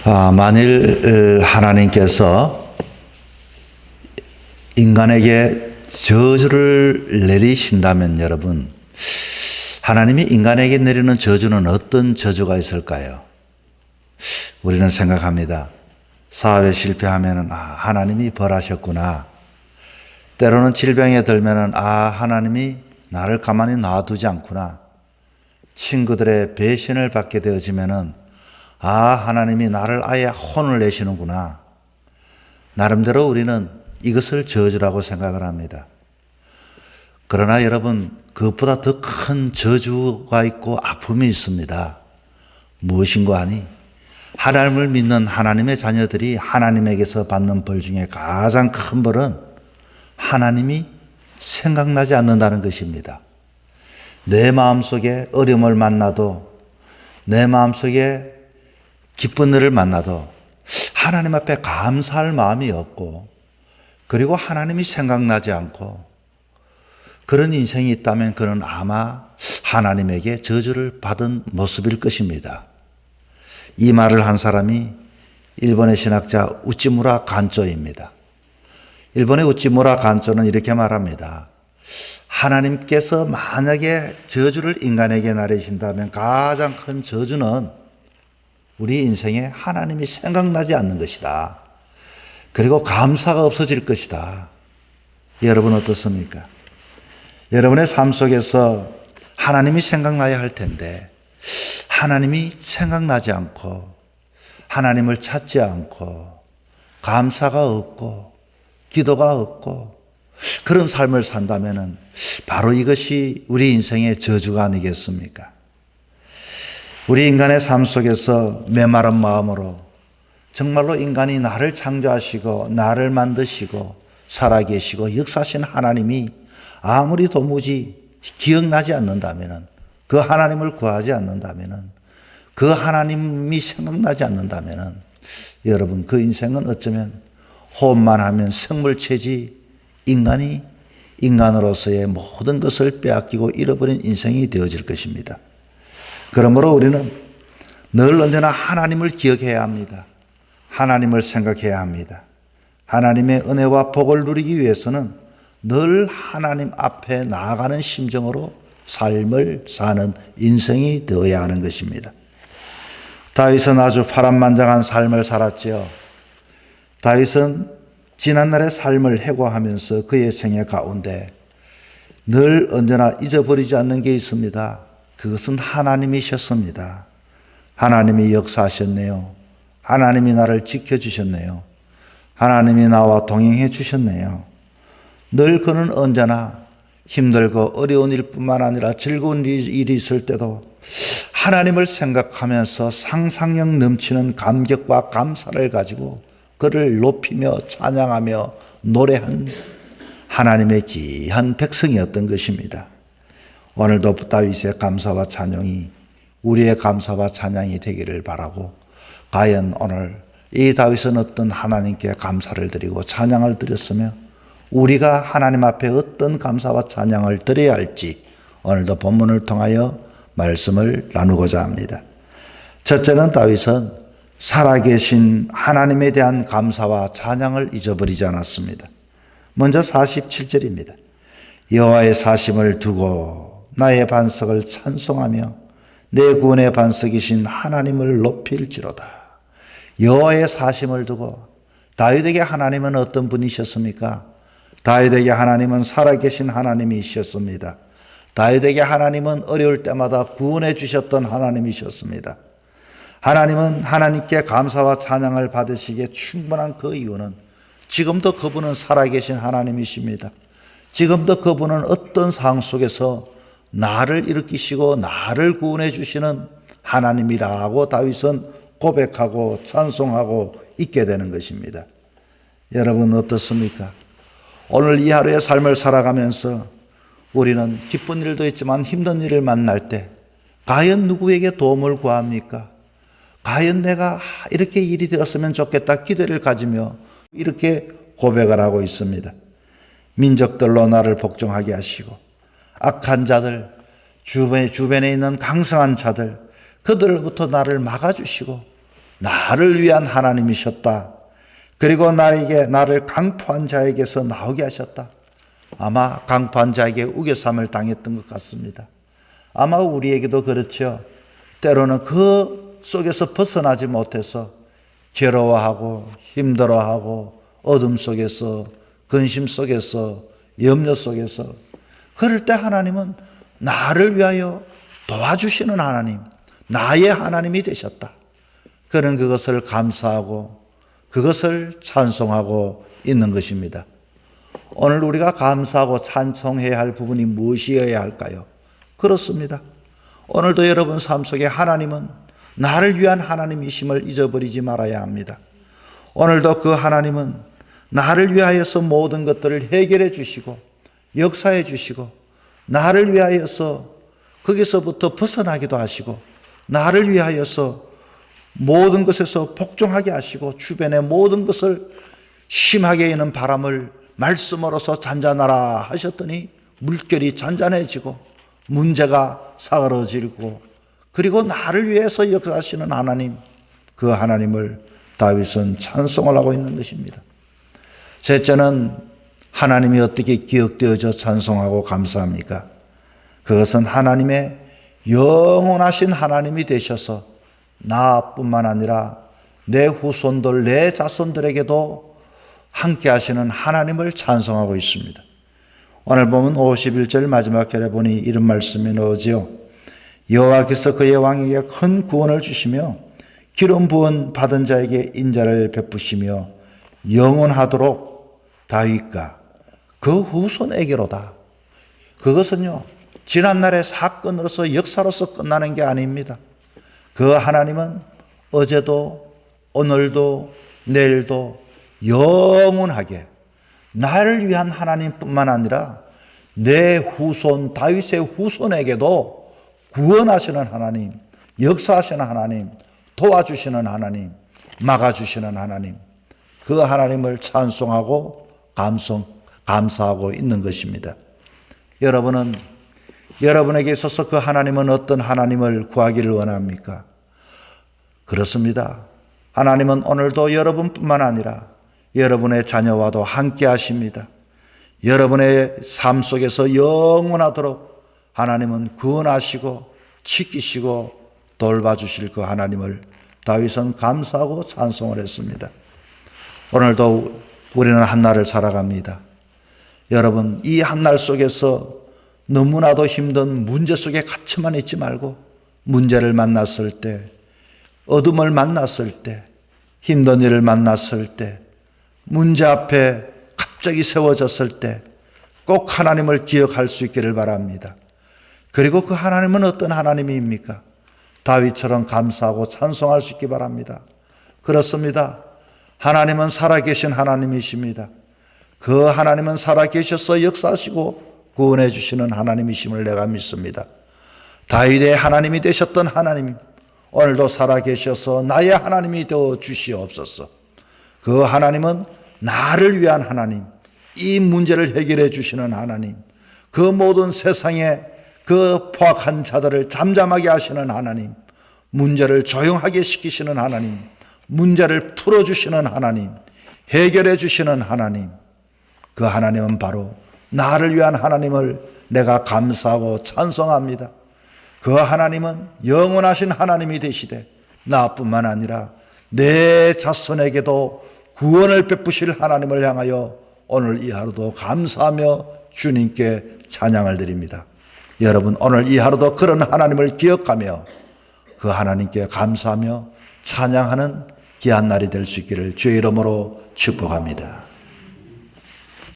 만일 하나님께서 인간에게 저주를 내리신다면 여러분, 하나님이 인간에게 내리는 저주는 어떤 저주가 있을까요? 우리는 생각합니다. 사업에 실패하면 하나님이 벌하셨구나. 때로는 질병에 들면 하나님이 나를 가만히 놔두지 않구나. 친구들의 배신을 받게 되어지면 하나님이 나를 아예 혼을 내시는구나. 나름대로 우리는 이것을 저주라고 생각을 합니다. 그러나 여러분, 그것보다 더 큰 저주가 있고 아픔이 있습니다. 무엇인가 하니 하나님을 믿는 하나님의 자녀들이 하나님에게서 받는 벌 중에 가장 큰 벌은 하나님이 생각나지 않는다는 것입니다. 내 마음속에 어려움을 만나도, 내 마음속에 기쁜 일을 만나도 하나님 앞에 감사할 마음이 없고, 그리고 하나님이 생각나지 않고, 그런 인생이 있다면 그는 아마 하나님에게 저주를 받은 모습일 것입니다. 이 말을 한 사람이 일본의 신학자 우찌무라 간조입니다. 일본의 우찌무라 간조는 이렇게 말합니다. 하나님께서 만약에 저주를 인간에게 내리신다면 가장 큰 저주는 우리 인생에 하나님이 생각나지 않는 것이다. 그리고 감사가 없어질 것이다. 여러분 어떻습니까? 여러분의 삶 속에서 하나님이 생각나야 할 텐데 하나님이 생각나지 않고, 하나님을 찾지 않고, 감사가 없고 기도가 없고 그런 삶을 산다면 바로 이것이 우리 인생의 저주가 아니겠습니까? 우리 인간의 삶 속에서 메마른 마음으로 정말로 인간이 나를 창조하시고 나를 만드시고 살아계시고 역사하신 하나님이 아무리 도무지 기억나지 않는다면, 그 하나님을 구하지 않는다면, 그 하나님이 생각나지 않는다면 여러분, 그 인생은 어쩌면 호흡만 하면 생물체지 인간이 인간으로서의 모든 것을 빼앗기고 잃어버린 인생이 되어질 것입니다. 그러므로 우리는 늘 언제나 하나님을 기억해야 합니다. 하나님을 생각해야 합니다. 하나님의 은혜와 복을 누리기 위해서는 늘 하나님 앞에 나아가는 심정으로 삶을 사는 인생이 되어야 하는 것입니다. 다윗은 아주 파란만장한 삶을 살았지요. 다윗은 지난날의 삶을 회고하면서 그의 생애 가운데 늘 언제나 잊어버리지 않는 게 있습니다. 그것은 하나님이셨습니다. 하나님이 역사하셨네요. 하나님이 나를 지켜주셨네요. 하나님이 나와 동행해 주셨네요. 늘 그는 언제나 힘들고 어려운 일뿐만 아니라 즐거운 일이 있을 때도 하나님을 생각하면서 상상력 넘치는 감격과 감사를 가지고 그를 높이며 찬양하며 노래한 하나님의 귀한 백성이었던 것입니다. 오늘도 다윗의 감사와 찬양이 우리의 감사와 찬양이 되기를 바라고, 과연 오늘 이 다윗은 어떤 하나님께 감사를 드리고 찬양을 드렸으며 우리가 하나님 앞에 어떤 감사와 찬양을 드려야 할지 오늘도 본문을 통하여 말씀을 나누고자 합니다. 첫째는 다윗은 살아계신 하나님에 대한 감사와 찬양을 잊어버리지 않았습니다. 먼저 47절입니다. 여호와의 사심을 두고 나의 반석을 찬송하며 내 구원의 반석이신 하나님을 높일지로다. 여호와의 사심을 두고, 다윗에게 하나님은 어떤 분이셨습니까? 다윗에게 하나님은 살아계신 하나님이셨습니다. 다윗에게 하나님은 어려울 때마다 구원해 주셨던 하나님이셨습니다. 하나님은 하나님께 감사와 찬양을 받으시기에 충분한 그 이유는 지금도 그분은 살아계신 하나님이십니다. 지금도 그분은 어떤 상황 속에서 나를 일으키시고 나를 구원해 주시는 하나님이라고 다윗은 고백하고 찬송하고 있게 되는 것입니다. 여러분 어떻습니까? 오늘 이 하루의 삶을 살아가면서 우리는 기쁜 일도 있지만 힘든 일을 만날 때 과연 누구에게 도움을 구합니까? 과연 내가 이렇게 일이 되었으면 좋겠다 기대를 가지며 이렇게 고백을 하고 있습니다. 민족들로 나를 복종하게 하시고 악한 자들, 주변에 있는 강성한 자들, 그들로부터 나를 막아주시고 나를 위한 하나님이셨다. 그리고 나를 강포한 자에게서 나오게 하셨다. 아마 강포한 자에게 우겨쌈을 당했던 것 같습니다. 아마 우리에게도 그렇죠. 때로는 그 속에서 벗어나지 못해서 괴로워하고 힘들어하고 어둠 속에서 근심 속에서 염려 속에서 그럴 때 하나님은 나를 위하여 도와주시는 하나님, 나의 하나님이 되셨다. 그는 그것을 감사하고 그것을 찬송하고 있는 것입니다. 오늘 우리가 감사하고 찬송해야 할 부분이 무엇이어야 할까요? 그렇습니다. 오늘도 여러분 삶 속에 하나님은 나를 위한 하나님이심을 잊어버리지 말아야 합니다. 오늘도 그 하나님은 나를 위하여서 모든 것들을 해결해 주시고 역사해 주시고 나를 위하여서 거기서부터 벗어나기도 하시고 나를 위하여서 모든 것에서 복종하게 하시고 주변의 모든 것을 심하게 이는 바람을 말씀으로서 잔잔하라 하셨더니 물결이 잔잔해지고 문제가 사그러지고 그리고 나를 위해서 역사하시는 하나님, 그 하나님을 다윗은 찬송을 하고 있는 것입니다. 셋째는 하나님이 어떻게 기억되어져 찬송하고 감사합니까? 그것은 하나님의 영원하신 하나님이 되셔서 나뿐만 아니라 내 후손들, 내 자손들에게도 함께 하시는 하나님을 찬송하고 있습니다. 오늘 보면 51절 마지막 절에 보니 이런 말씀이 나오지요. 여호와께서 그의 왕에게 큰 구원을 주시며 기름 부은 받은 자에게 인자를 베푸시며 영원하도록 다윗과 그 후손에게로다. 그것은요, 지난날의 사건으로서 역사로서 끝나는 게 아닙니다. 그 하나님은 어제도 오늘도 내일도 영원하게 나를 위한 하나님뿐만 아니라 내 후손 다윗의 후손에게도 구원하시는 하나님, 역사하시는 하나님, 도와주시는 하나님, 막아주시는 하나님, 그 하나님을 찬송하고 감사하고 있는 것입니다. 여러분은 여러분에게 있어서 그 하나님은 어떤 하나님을 구하기를 원합니까? 그렇습니다. 하나님은 오늘도 여러분뿐만 아니라 여러분의 자녀와도 함께 하십니다. 여러분의 삶 속에서 영원하도록 하나님은 구원하시고 지키시고 돌봐주실 그 하나님을 다윗은 감사하고 찬송을 했습니다. 오늘도 우리는 한날을 살아갑니다. 여러분, 이 한날 속에서 너무나도 힘든 문제 속에 갇혀만 있지 말고 문제를 만났을 때, 어둠을 만났을 때, 힘든 일을 만났을 때, 문제 앞에 갑자기 세워졌을 때 꼭 하나님을 기억할 수 있기를 바랍니다. 그리고 그 하나님은 어떤 하나님입니까? 다윗처럼 감사하고 찬송할 수 있기 바랍니다. 그렇습니다. 하나님은 살아계신 하나님이십니다. 그 하나님은 살아계셔서 역사하시고 구원해 주시는 하나님이심을 내가 믿습니다. 다윗의 하나님이 되셨던 하나님, 오늘도 살아계셔서 나의 하나님이 되어 주시옵소서. 그 하나님은 나를 위한 하나님, 이 문제를 해결해 주시는 하나님, 그 모든 세상에 그 포악한 자들을 잠잠하게 하시는 하나님, 문제를 조용하게 시키시는 하나님, 문제를 풀어주시는 하나님, 해결해 주시는 하나님, 그 하나님은 바로 나를 위한 하나님을 내가 감사하고 찬송합니다. 그 하나님은 영원하신 하나님이 되시되 나뿐만 아니라 내 자손에게도 구원을 베푸실 하나님을 향하여 오늘 이 하루도 감사하며 주님께 찬양을 드립니다. 여러분, 오늘 이 하루도 그런 하나님을 기억하며 그 하나님께 감사하며 찬양하는 귀한 날이 될 수 있기를 주의 이름으로 축복합니다.